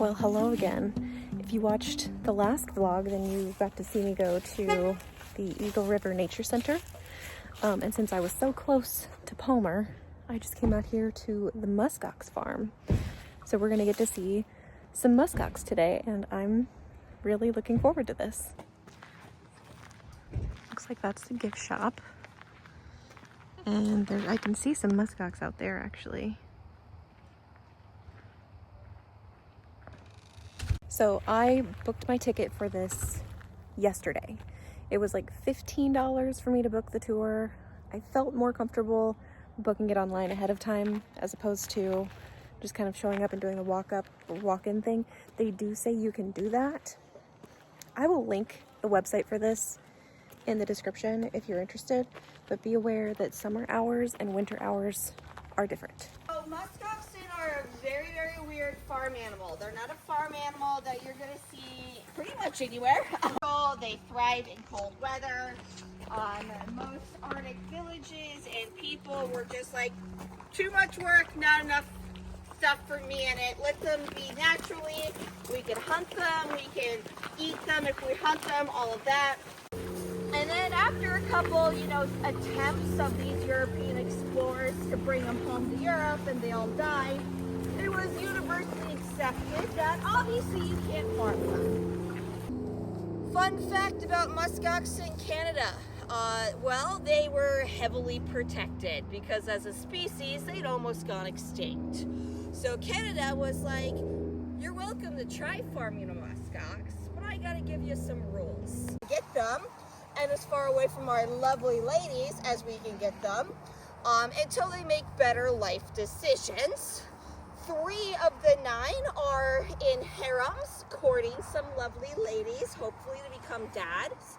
Well, hello again. If you watched the last vlog, then you got to see me go to the Eagle River Nature Center. And since I was so close to Palmer, I just came out here to the Musk Ox Farm. So we're gonna get to see some musk ox today, and I'm really looking forward to this. Looks like that's the gift shop. And there, I can see some musk ox out there actually. So I booked my ticket for this yesterday. It was like $15 for me to book the tour. I felt more comfortable booking it online ahead of time as opposed to just kind of showing up and doing a walk-in thing. They do say you can do that. I will link the website for this in the description if you're interested, but be aware that summer hours and winter hours are different. So musk oxen are a very, very weird farm animal. They're not a farm animal that you're going to see pretty much anywhere. They thrive in cold weather. Most Arctic villages and people were just like, too much work, not enough stuff for me in it. Let them be naturally. We can hunt them, we can eat them if we hunt them, all of that. And then after a couple, attempts of these European explorers to bring them home to Europe and they all died, it was universally accepted that obviously you can't farm them. Fun fact about musk oxen in Canada. Well, they were heavily protected because as a species, they'd almost gone extinct. So Canada was like, you're welcome to try farming a musk ox, but I gotta give you some rules. Get them, and as far away from our lovely ladies as we can get them, until they make better life decisions. 3 of the 9 are in harems, courting some lovely ladies, hopefully to become dads.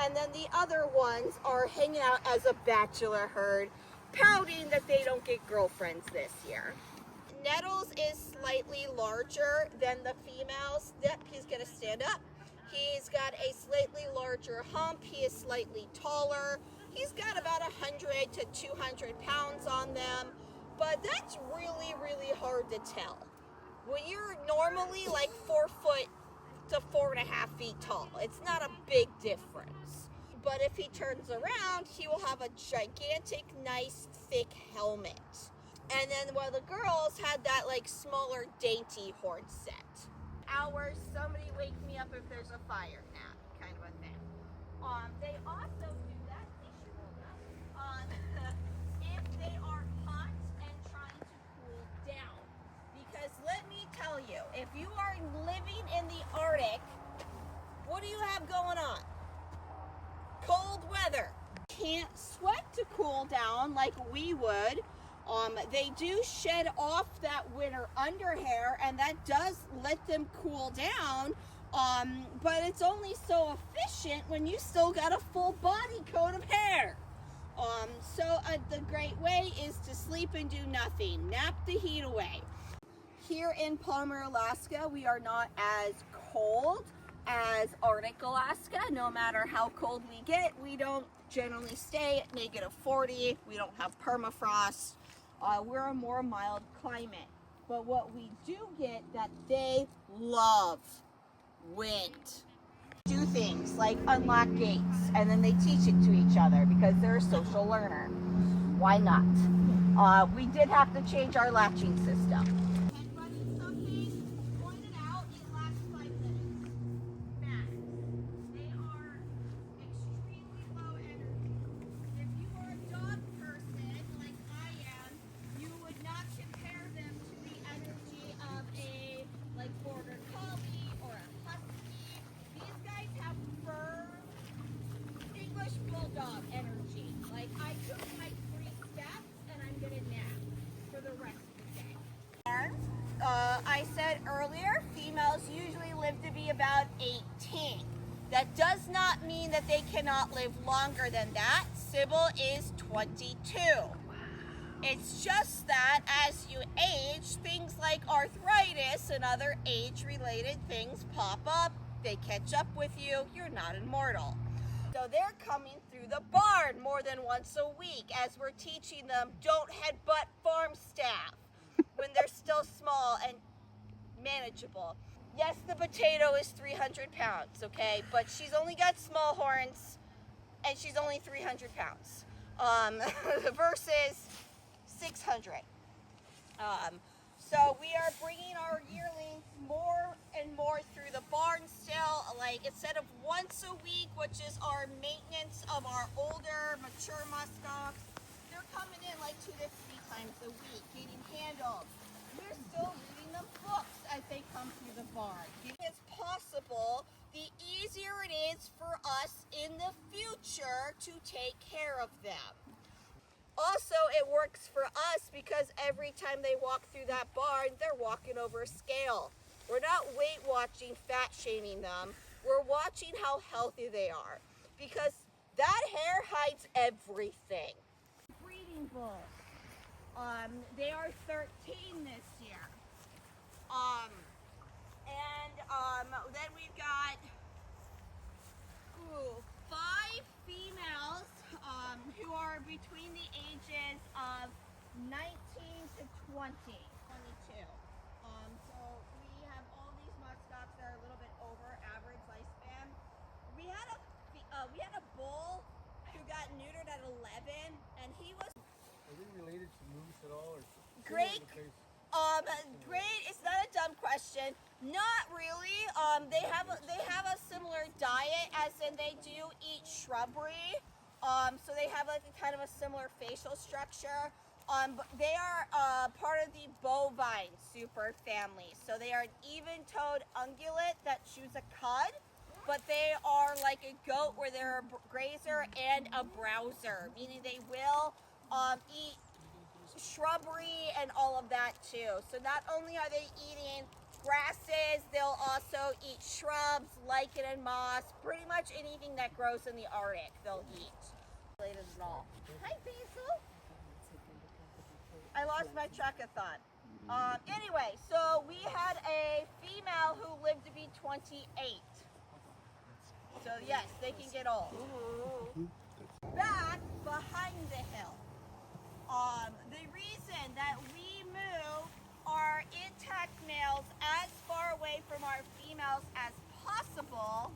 And then the other ones are hanging out as a bachelor herd, pouting that they don't get girlfriends this year. Nettles is slightly larger than the females. Yep, he's gonna stand up. He's got a slightly larger hump. He is slightly taller. He's got about 100 to 200 pounds on them, but that's really, really hard to tell. When you're normally like 4 foot to 4.5 feet tall, it's not a big difference. But if he turns around, he will have a gigantic, nice, thick helmet. And then while the girls had that like smaller, dainty horn set. Hours, somebody wake me up if there's a fire nap, kind of a thing. They also do that, if they are hot and trying to cool down. Because let me tell you, if you are living in the Arctic, what do you have going on? Cold weather. Can't sweat to cool down like we would. They do shed off that winter underhair, and that does let them cool down, but it's only so efficient when you still got a full body coat of hair. So the great way is to sleep and do nothing. Nap the heat away. Here in Palmer, Alaska, we are not as cold as Arctic Alaska. No matter how cold we get, we don't generally stay at -40. We don't have permafrost. We're a more mild climate. But what we do get that they love, wind. Do things like unlock gates, and then they teach it to each other because they're a social learner. Why not? We did have to change our latching system. And running something, point it out, it lasts 5 minutes. Max. They are extremely low energy. If you are a dog person like I am, you would not compare them to the energy of a border collie or a husky. These guys have firm English bulldog energy. Like I took my 3 steps and I'm gonna nap for the rest of the day. And I said earlier, females usually live to be about 18. That does not mean that they cannot live longer than that. Sybil is 22. It's just that as you age, things like arthritis and other age-related things pop up. They catch up with you. You're not immortal. So they're coming through the barn more than once a week as we're teaching them don't headbutt farm staff when they're still small and manageable. Yes, the potato is 300 pounds, okay, but she's only got small horns, and she's only 300 pounds, versus 600. So we are bringing our yearlings more and more through the barn still. Like, instead of once a week, which is our maintenance of our older, mature musk ox, they're coming in like 2 to 3 times a week, getting handled. We're still reading them books as they come through the barn. It's possible, the easier it is for us in the future to take care of them. Also, it works for us because every time they walk through that barn, they're walking over a scale. We're not weight watching, fat shaming them. We're watching how healthy they are, because that hair hides everything. Breeding bulls. They are 13 this year. Then we've got 5 females who are between the ages of 19 to 20, 22. So we have all these musk ox that are a little bit over average lifespan. We had a bull who got neutered at 11, and he was. Are they related to moose at all, or Great. Great. It's not a dumb question. Not really. They have a similar diet, as in they do eat shrubbery. So they have like a kind of a similar facial structure. But they are part of the bovine super family. So they are an even-toed ungulate that chews a cud, but they are like a goat where they're a grazer and a browser, meaning they will eat shrubbery and all of that too. So not only are they eating grasses, they'll also eat shrubs, lichen and moss, pretty much anything that grows in the Arctic they'll eat. Related at all. Hi, Basil. I lost my truckathon. Anyway, so we had a female who lived to be 28. So yes, they can get old. Back behind the hill. The reason that we move our intact males as far away from our females as possible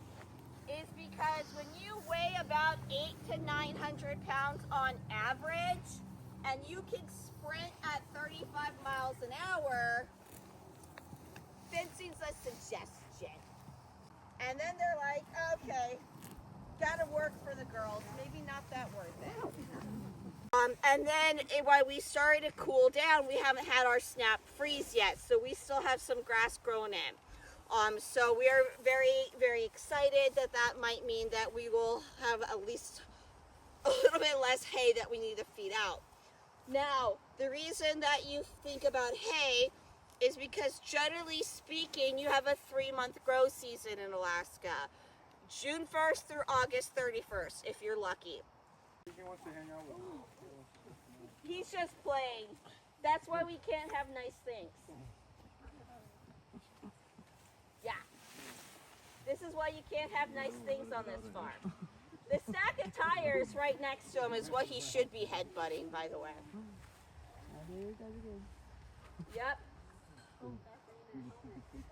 is because when you weigh about 800 to 900 pounds on average, and you can sprint at 35 miles an hour, fencing's a suggestion. And then they're like, okay, gotta work for the girls, maybe not that worth it. And then while we started to cool down, we haven't had our snap freeze yet, so we still have some grass growing in. So we are very, very excited that that might mean that we will have at least a little bit less hay that we need to feed out. Now, the reason that you think about hay is because, generally speaking, you have a 3-month grow season in Alaska. June 1st through August 31st, if you're lucky. He wants to hang out with us. He's just playing. That's why we can't have nice things. Yeah. This is why you can't have nice things on this farm. The stack of tires right next to him is what he should be headbutting, by the way. Yep.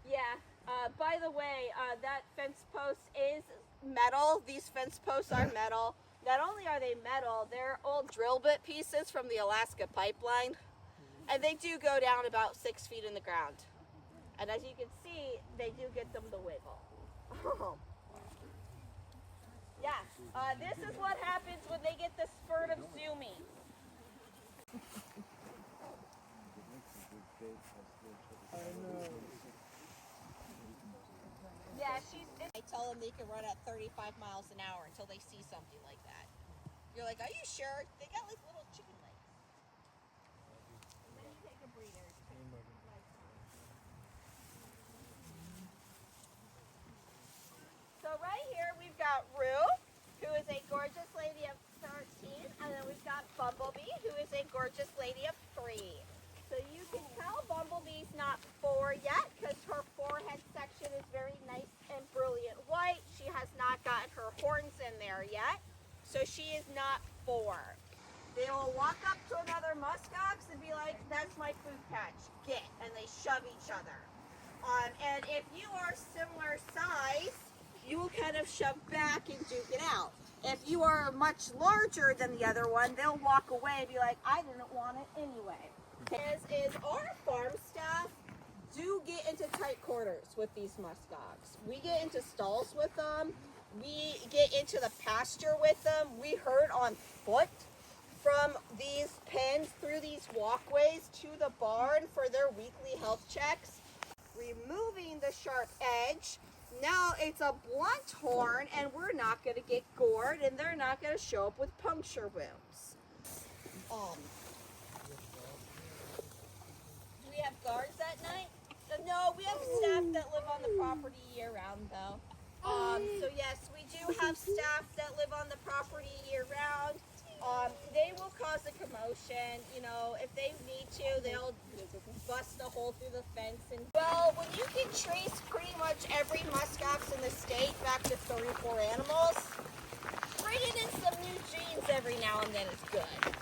Yeah. By the way, that fence post is metal. These fence posts are metal. Not only are they metal, they're old drill bit pieces from the Alaska pipeline. And they do go down about 6 feet in the ground. And as you can see, they do get them the wiggle. Yeah, this is what happens when they get the spurt of zooming. Yeah, I tell them they can run at 35 miles an hour until they see something like that. You're like, are you sure? They got like little chicken legs. And then you take a breeder. So right here we've got Rue, who is a gorgeous lady of 13, and then we've got Bumblebee, who is a gorgeous lady of 3. So you can tell Bumblebee's not 4 yet because her forehead section is very nice and brilliant white. She has not gotten her horns in there yet, so she is not 4. They will walk up to another musk ox and be like, that's my food patch, get, and they shove each other. And if you are similar size, you will kind of shove back and duke it out. If you are much larger than the other one, they'll walk away and be like, I didn't want it anyway. Is our farm staff do get into tight quarters with these musk ox. We get into stalls with them. We get into the pasture with them. We herd on foot from these pens through these walkways to the barn for their weekly health checks. Removing the sharp edge, now it's a blunt horn, and we're not going to get gored, and they're not going to show up with puncture wounds. Do we have guards at night? No, we have staff that live on the property year round, though. So yes, we do have staff that live on the property year round. They will cause a commotion. You know, if they need to, they'll bust a hole through the fence. And well, when you can trace pretty much every musk ox in the state back to 34 animals, bringing in some new genes every now and then is good.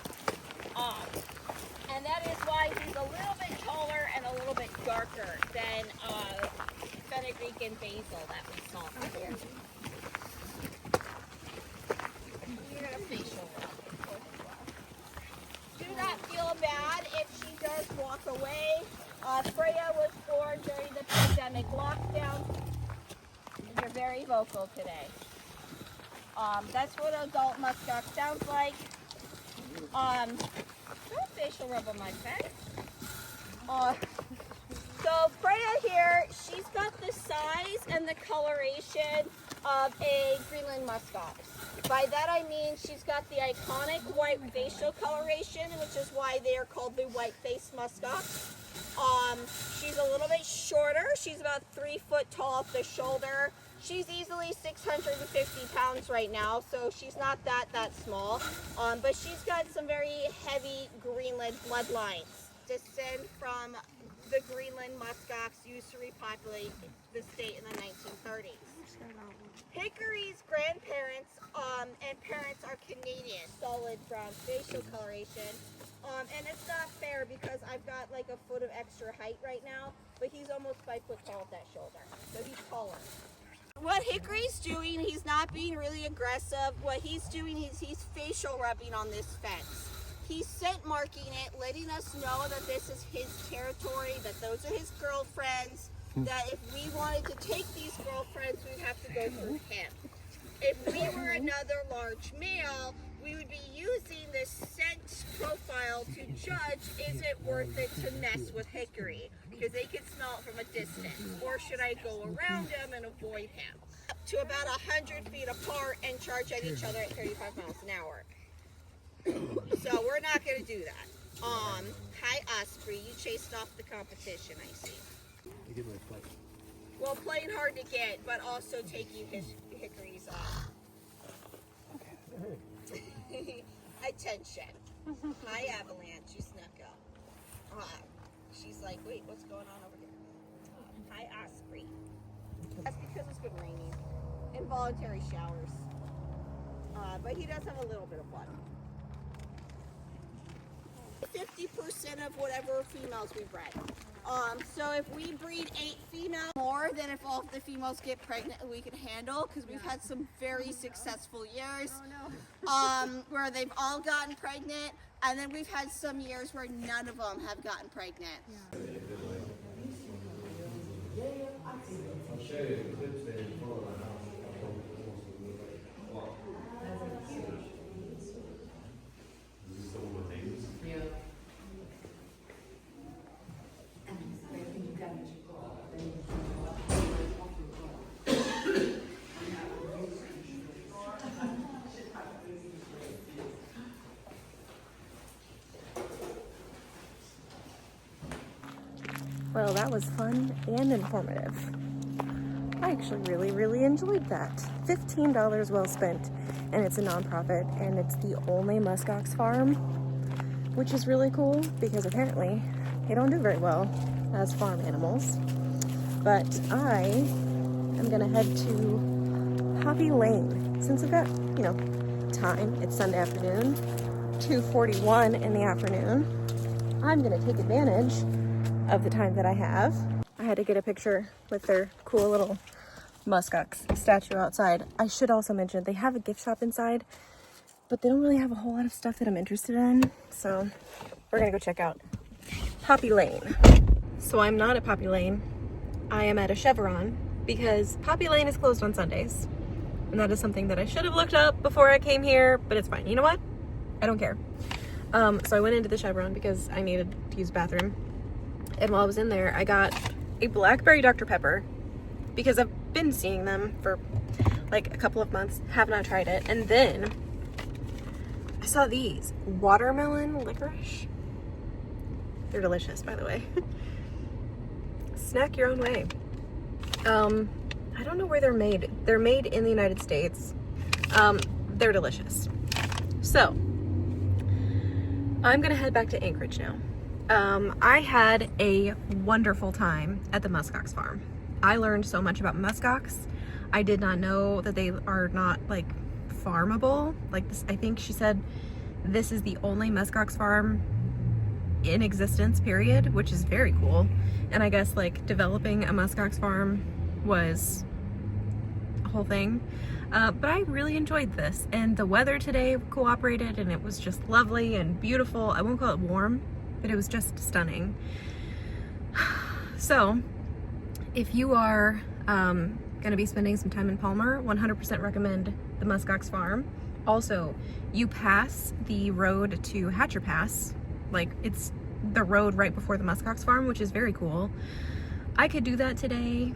And that is why he's a little bit taller and a little bit darker than fenugreek and basil that we saw here. You're gonna facial rub. Do not feel bad if she does walk away. Freya was born during the pandemic lockdown. You're very vocal today. That's what an adult musk ox sounds like. Don't facial rub on my face. So Freya here, she's got the size and the coloration of a Greenland musk ox. By that I mean she's got the iconic white facial coloration, which is why they are called the white-faced musk ox. She's a little bit shorter. She's about 3 foot tall off the shoulder. She's easily 650 pounds right now, so she's not that small. But she's got some very heavy Greenland bloodlines. Descend from the Greenland musk ox used to repopulate the state in the 1930s. Hickory's grandparents and parents are Canadian, solid brown facial coloration. And it's not fair because I've got like a foot of extra height right now, but he's almost 5 foot tall at that shoulder, so he's taller. What Hickory's doing, he's not being really aggressive. What he's doing is he's facial rubbing on this fence. He's scent marking it, letting us know that this is his territory, that those are his girlfriends, that if we wanted to take these girlfriends, we'd have to go through him. If we were another large male, we would be using this scent profile to judge, is it worth it to mess with Hickory? Because they can smell it from a distance. Or should I go around him and avoid him? To about 100 feet apart and charge at each other at 35 miles an hour. So we're not going to do that. Hi Osprey, you chased off the competition, I see. Well, playing hard to get, but also taking his Hickory's attention. Hi Avalanche, you snuck up. She's like, wait, what's going on over here? Hi Osprey. That's because it's been raining. Involuntary showers. But he does have a little bit of fun. 50% of whatever females we bred. So if we breed 8 females more than if all of the females get pregnant, we can handle, because we've had some very successful years where they've all gotten pregnant, and then we've had some years where none of them have gotten pregnant. I'll show you the clips there in front of my house. Well, that was fun and informative. I actually really enjoyed that. $15 well spent, and it's a nonprofit, and it's the only Musk Ox Farm, which is really cool because apparently they don't do very well as farm animals. But I am gonna head to Hobby Lane since I've got, time. It's Sunday afternoon, 2:41 in the afternoon. I'm gonna take advantage of the time that I have. I had to get a picture with their cool little Musk Ox statue outside. I should also mention they have a gift shop inside, but they don't really have a whole lot of stuff that I'm interested in. So we're gonna go check out Poppy Lane. So I'm not at Poppy Lane. I am at a Chevron because Poppy Lane is closed on Sundays. And that is something that I should have looked up before I came here, but it's fine. You know what? I don't care. So I went into the Chevron because I needed to use the bathroom. And while I was in there, I got a blackberry Dr. Pepper because I've been seeing them for like a couple of months, have not tried it. And then I saw these watermelon licorice. They're delicious, by the way. Snack your own way. I don't know where they're made. They're made in the United States. They're delicious. So I'm gonna head back to Anchorage now. I had a wonderful time at the Musk Ox Farm. I learned so much about musk ox. I did not know that they are not like farmable. Like this, I think she said this is the only musk ox farm in existence, period, which is very cool. And I guess like developing a musk ox farm was a whole thing. But I really enjoyed this, and the weather today cooperated, and it was just lovely and beautiful. I won't call it warm, but it was just stunning. So if you are gonna be spending some time in Palmer, 100% recommend the Musk Ox Farm. Also, you pass the road to Hatcher Pass, like it's the road right before the Musk Ox Farm, which is very cool. I could do that today.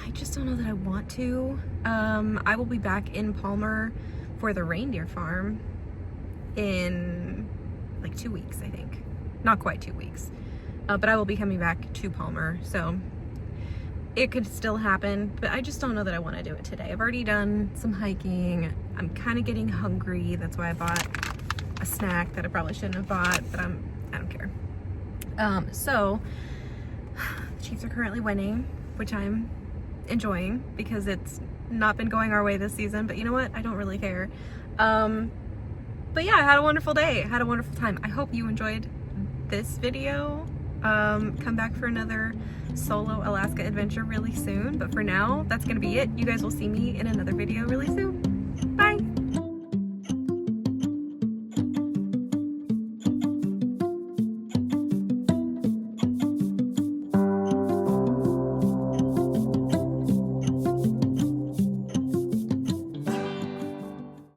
I just don't know that I want to. I will be back in Palmer for the reindeer farm in like 2 weeks, I think. Not quite 2 weeks. But I will be coming back to Palmer, so it could still happen, but I just don't know that I want to do it today. I've already done some hiking. I'm kind of getting hungry. That's why I bought a snack that I probably shouldn't have bought, but I don't care. So the Chiefs are currently winning, which I'm enjoying because it's not been going our way this season, but you know what? I don't really care. But yeah, I had a wonderful day. I had a wonderful time. I hope you enjoyed this video. Come back for another solo Alaska adventure really soon, but for now, that's gonna be it. You guys will see me in another video really soon.